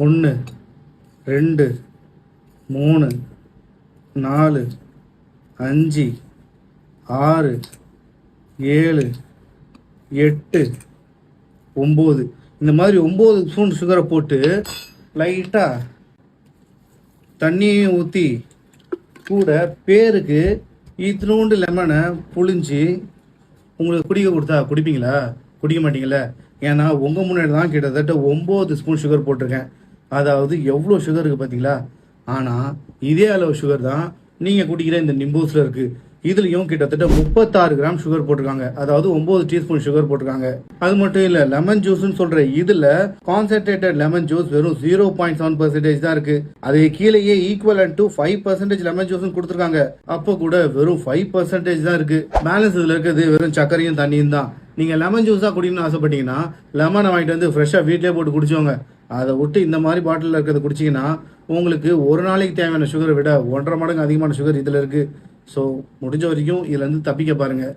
1 2 3 4 5 6 7 8 9 இந்த மாதிரி 9 ஸ்பூன் சுகரை போட்டு லைட்டாக தண்ணியும் ஊற்றி கூட பேருக்கு இத்தினோண்டு லெமனை புழிஞ்சு உங்களுக்கு குடிக்க கொடுத்தா குடிப்பீங்களா? குடிக்க மாட்டீங்களா? ஏன்னா உங்கள் முன்னாடி தான் கிட்டத்தட்ட 9 ஸ்பூன் சுகர் போட்டிருக்கேன். அதாவது எவ்வளோ சுகர் இருக்குது பார்த்தீங்களா? ஆனால் இதே அளவு சுகர் தான் நீங்கள் குடிக்கிற இந்த நிம்பூஸில் இருக்குது. இதுலேயும் கிட்டத்தட்ட 36 கிராம் சுகர் போட்டிருக்காங்க. அதாவது 9 டீஸ்பூன் சுகர் போட்டிருக்காங்க. அது மட்டும் இல்லை, லெமன் ஜூஸ்ன்னு சொல்கிற இதில் கான்சென்ட்ரேட்டட் லெமன் ஜூஸ் வெறும் 0.7% தான் இருக்குது. அதே கீழேயே ஈக்குவலன்ட் டு 5% லெமன் ஜூஸ்ன்னு கொடுத்துருக்காங்க. அப்போ கூட வெறும் 5% தான் இருக்குது. பேலன்ஸ் இதில் இருக்கிறது வெறும் சர்க்கரையும் தண்ணியும் தான். நீங்கள் லெமன் ஜூஸ் தான் குடிக்கணும்னு ஆசைப்பட்டீங்கன்னா லெமனை வாங்கிட்டு வந்து ஃப்ரெஷ்ஷாக வீட்டிலே போட்டு குடிச்சோங்க. அதை விட்டு இந்த மாதிரி பாட்டிலில் இருக்கிறத குடிச்சிங்கன்னா உங்களுக்கு ஒரு நாளைக்கு தேவையான சுகரை விட 1.5 மடங்கு அதிகமான சுகர் இதில் இருக்குது. ஸோ முடிஞ்ச வரைக்கும் இதுலேருந்து தப்பிக்க பாருங்கள்.